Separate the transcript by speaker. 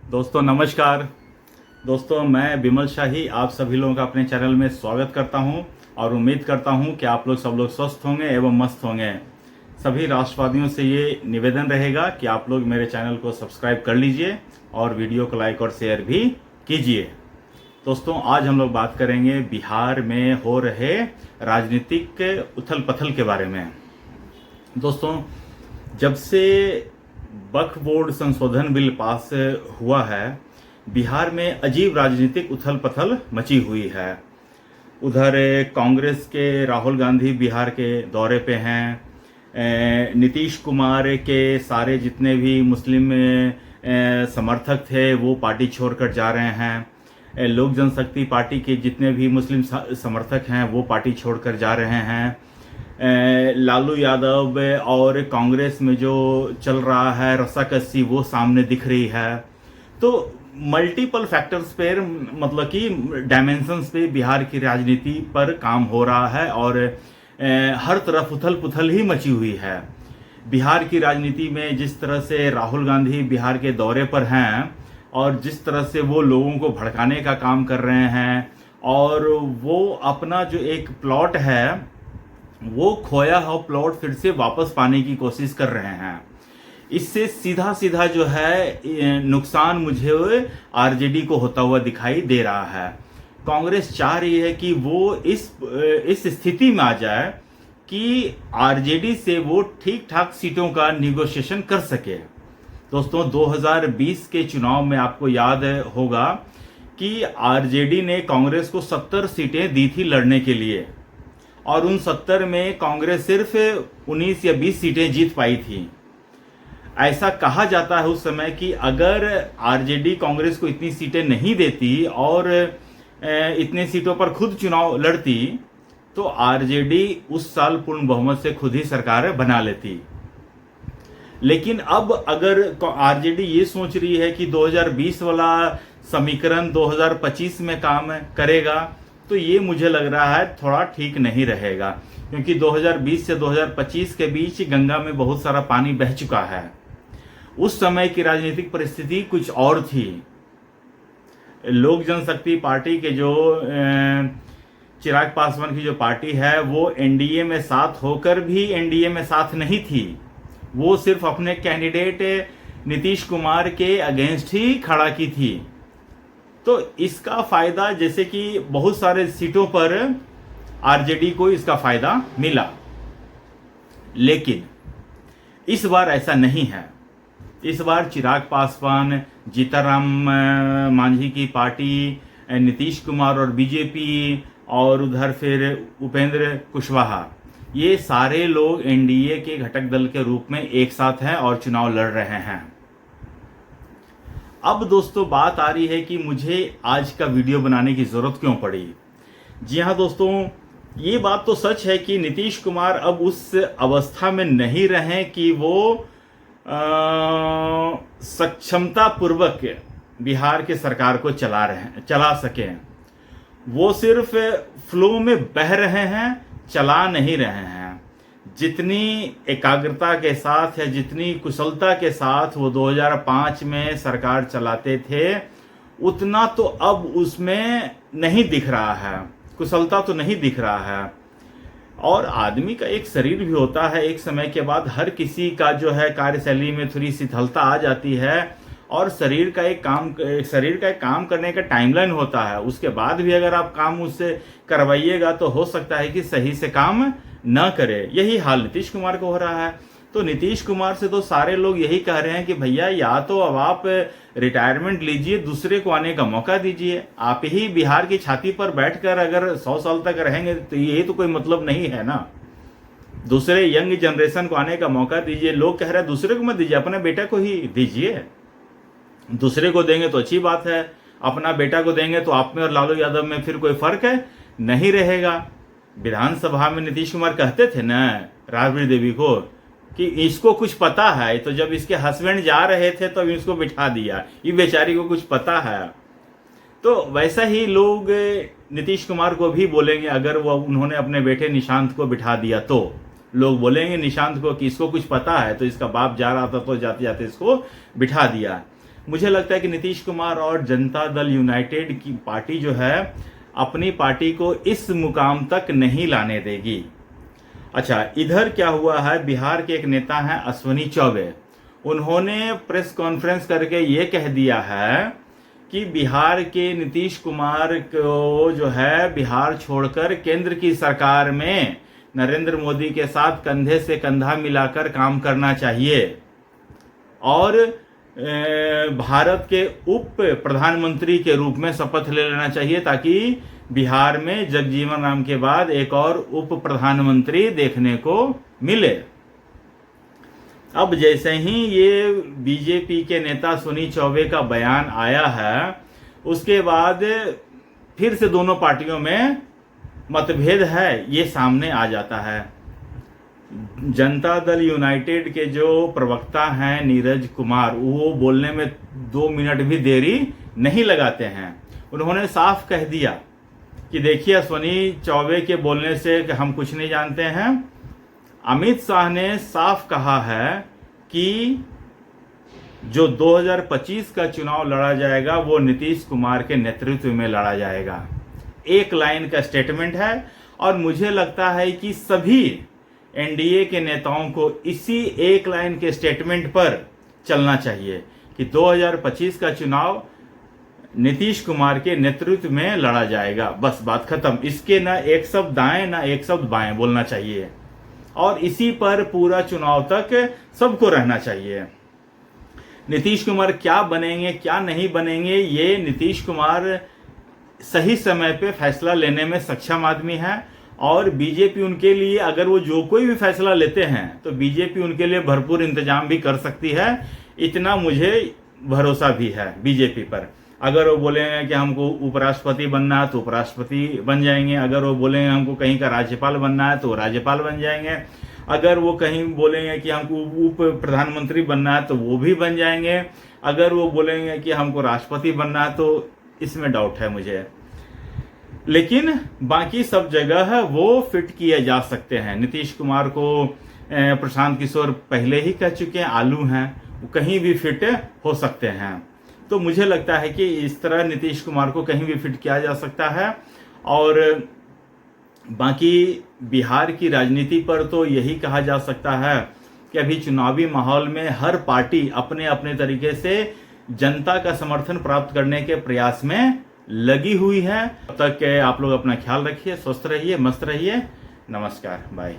Speaker 1: दोस्तों नमस्कार। दोस्तों मैं विमल शाही आप सभी लोगों का अपने चैनल में स्वागत करता हूं और उम्मीद करता हूं कि आप लोग सब लोग स्वस्थ होंगे एवं मस्त होंगे। सभी राष्ट्रवादियों से ये निवेदन रहेगा कि आप लोग मेरे चैनल को सब्सक्राइब कर लीजिए और वीडियो को लाइक और शेयर भी कीजिए। दोस्तों आज हम लोग बात करेंगे बिहार में हो रहे राजनीतिक उथल पुथल के बारे में। दोस्तों जब से वक्फ बोर्ड संशोधन बिल पास हुआ है, बिहार में अजीब राजनीतिक उथल पुथल मची हुई है। उधर कांग्रेस के राहुल गांधी बिहार के दौरे पे हैं। नीतीश कुमार के सारे जितने भी मुस्लिम समर्थक थे वो पार्टी छोड़कर जा रहे हैं। लोक जनशक्ति पार्टी के जितने भी मुस्लिम समर्थक हैं वो पार्टी छोड़कर जा रहे हैं। लालू यादव और कांग्रेस में जो चल रहा है रस्साकसी वो सामने दिख रही है। तो मल्टीपल फैक्टर्स पे मतलब कि डायमेंशंस पे बिहार की राजनीति पर काम हो रहा है और हर तरफ उथल पुथल ही मची हुई है। बिहार की राजनीति में जिस तरह से राहुल गांधी बिहार के दौरे पर हैं और जिस तरह से वो लोगों को भड़काने का काम कर रहे हैं और वो अपना जो एक प्लॉट है वो खोया हुआ प्लॉट फिर से वापस पाने की कोशिश कर रहे हैं। इससे सीधा सीधा जो है नुकसान मुझे आरजेडी को होता हुआ दिखाई दे रहा है। कांग्रेस चाह रही है कि वो इस स्थिति में आ जाए कि आरजेडी से वो ठीक ठाक सीटों का निगोशिएशन कर सके। दोस्तों 2020 के चुनाव में आपको याद होगा कि आरजेडी ने कांग्रेस को 70 सीटें दी थी लड़ने के लिए और उन 70 में कांग्रेस सिर्फ 19 या 20 सीटें जीत पाई थी। ऐसा कहा जाता है उस समय कि अगर आरजेडी कांग्रेस को इतनी सीटें नहीं देती और इतने सीटों पर खुद चुनाव लड़ती तो आरजेडी उस साल पूर्ण बहुमत से खुद ही सरकार बना लेती। लेकिन अब अगर आरजेडी ये सोच रही है कि 2020 वाला समीकरण 2025 में काम करेगा तो ये मुझे लग रहा है थोड़ा ठीक नहीं रहेगा, क्योंकि 2020 से 2025 के बीच गंगा में बहुत सारा पानी बह चुका है। उस समय की राजनीतिक परिस्थिति कुछ और थी। लोक जनशक्ति पार्टी के जो चिराग पासवान की जो पार्टी है वो एनडीए में साथ होकर भी एनडीए में साथ नहीं थी। वो सिर्फ अपने कैंडिडेट नीतीश कुमार के अगेंस्ट ही खड़ा की थी। तो इसका फायदा जैसे कि बहुत सारे सीटों पर आरजेडी को इसका फायदा मिला, लेकिन इस बार ऐसा नहीं है। इस बार चिराग पासवान, जीतनराम मांझी की पार्टी, नीतीश कुमार और बीजेपी और उधर फिर उपेंद्र कुशवाहा, ये सारे लोग एनडीए के घटक दल के रूप में एक साथ हैं और चुनाव लड़ रहे हैं। अब दोस्तों बात आ रही है कि मुझे आज का वीडियो बनाने की जरूरत क्यों पड़ी। जी हाँ दोस्तों, ये बात तो सच है कि नीतीश कुमार अब उस अवस्था में नहीं रहे कि वो सक्षमता पूर्वक बिहार के सरकार को चला सकें। वो सिर्फ फ्लो में बह रहे हैं, चला नहीं रहे हैं। जितनी एकाग्रता के साथ या जितनी कुशलता के साथ वो 2005 में सरकार चलाते थे उतना तो अब उसमें नहीं दिख रहा है, कुशलता तो नहीं दिख रहा है। और आदमी का एक शरीर भी होता है, एक समय के बाद हर किसी का जो है कार्यशैली में थोड़ी शिथिलता आ जाती है और शरीर का एक काम करने का टाइमलाइन होता है। उसके बाद भी अगर आप काम उससे करवाइएगा तो हो सकता है कि सही से काम न करे। यही हाल नीतीश कुमार को हो रहा है। तो नीतीश कुमार से तो सारे लोग यही कह रहे हैं कि भैया या तो अब आप रिटायरमेंट लीजिए, दूसरे को आने का मौका दीजिए। आप ही बिहार की छाती पर बैठकर अगर 100 साल तक रहेंगे तो ये तो कोई मतलब नहीं है ना। दूसरे यंग जनरेशन को आने का मौका दीजिए। लोग कह रहे हैं दूसरे को मत दीजिए, अपने बेटा को ही दीजिए। दूसरे को देंगे तो अच्छी बात है, अपना बेटा को देंगे तो आप में और लालू यादव में फिर कोई फर्क है नहीं रहेगा। विधानसभा में नीतीश कुमार कहते थे ना राबड़ी देवी को कि इसको कुछ पता है, तो जब इसके हस्बैंड जा रहे थे तो इसको बिठा दिया, ये बेचारी को कुछ पता है। तो वैसा ही लोग नीतीश कुमार को भी बोलेंगे अगर वो उन्होंने अपने बेटे निशांत को बिठा दिया तो। लोग बोलेंगे निशांत को कि इसको कुछ पता है, तो इसका बाप जा रहा था तो जाते जाते इसको बिठा दिया। मुझे लगता है कि नीतीश कुमार और जनता दल यूनाइटेड की पार्टी जो है अपनी पार्टी को इस मुकाम तक नहीं लाने देगी। अच्छा, इधर क्या हुआ है, बिहार के एक नेता हैं अश्विनी चौबे, उन्होंने प्रेस कॉन्फ्रेंस करके ये कह दिया है कि बिहार के नीतीश कुमार को जो है बिहार छोड़कर केंद्र की सरकार में नरेंद्र मोदी के साथ कंधे से कंधा मिलाकर काम करना चाहिए और भारत के उप प्रधानमंत्री के रूप में शपथ ले लेना चाहिए, ताकि बिहार में जगजीवन राम के बाद एक और उप प्रधानमंत्री देखने को मिले। अब जैसे ही ये बीजेपी के नेता अश्विनी चौबे का बयान आया है, उसके बाद फिर से दोनों पार्टियों में मतभेद है ये सामने आ जाता है। जनता दल यूनाइटेड के जो प्रवक्ता हैं नीरज कुमार, वो बोलने में 2 मिनट भी देरी नहीं लगाते हैं। उन्होंने साफ कह दिया कि देखिए, अश्विनी चौबे के बोलने से कि हम कुछ नहीं जानते हैं। अमित शाह ने साफ कहा है कि जो 2025 का चुनाव लड़ा जाएगा वो नीतीश कुमार के नेतृत्व में लड़ा जाएगा। एक लाइन का स्टेटमेंट है और मुझे लगता है कि सभी एनडीए के नेताओं को इसी एक लाइन के स्टेटमेंट पर चलना चाहिए कि 2025 का चुनाव नीतीश कुमार के नेतृत्व में लड़ा जाएगा। बस बात खत्म। इसके ना एक शब्द दाएं ना एक शब्द बाएं बोलना चाहिए और इसी पर पूरा चुनाव तक सबको रहना चाहिए। नीतीश कुमार क्या बनेंगे क्या नहीं बनेंगे, ये नीतीश कुमार सही समय पे फैसला लेने में सक्षम आदमी है और बीजेपी उनके लिए, अगर वो जो कोई भी फैसला लेते हैं तो बीजेपी उनके लिए भरपूर इंतजाम भी कर सकती है। इतना मुझे भरोसा भी है बीजेपी पर। अगर वो बोलेंगे कि हमको उपराष्ट्रपति बनना है तो उपराष्ट्रपति बन जाएंगे, अगर वो बोलेंगे हमको कहीं का राज्यपाल बनना है तो राज्यपाल बन जाएंगे, अगर वो कहीं बोलेंगे कि हमको उप प्रधानमंत्री बनना है तो वो भी बन जाएंगे, अगर वो बोलेंगे कि हमको राष्ट्रपति बनना है तो इसमें डाउट है मुझे। लेकिन बाकी सब जगह वो फिट किए जा सकते हैं। नीतीश कुमार को प्रशांत किशोर पहले ही कह चुके हैं आलू हैं, वो कहीं भी फिट हो सकते हैं। तो मुझे लगता है कि इस तरह नीतीश कुमार को कहीं भी फिट किया जा सकता है। और बाकी बिहार की राजनीति पर तो यही कहा जा सकता है कि अभी चुनावी माहौल में हर पार्टी अपने अपने तरीके से जनता का समर्थन प्राप्त करने के प्रयास में लगी हुई है। तब तक आप लोग अपना ख्याल रखिए, स्वस्थ रहिए, मस्त रहिए। नमस्कार, बाय।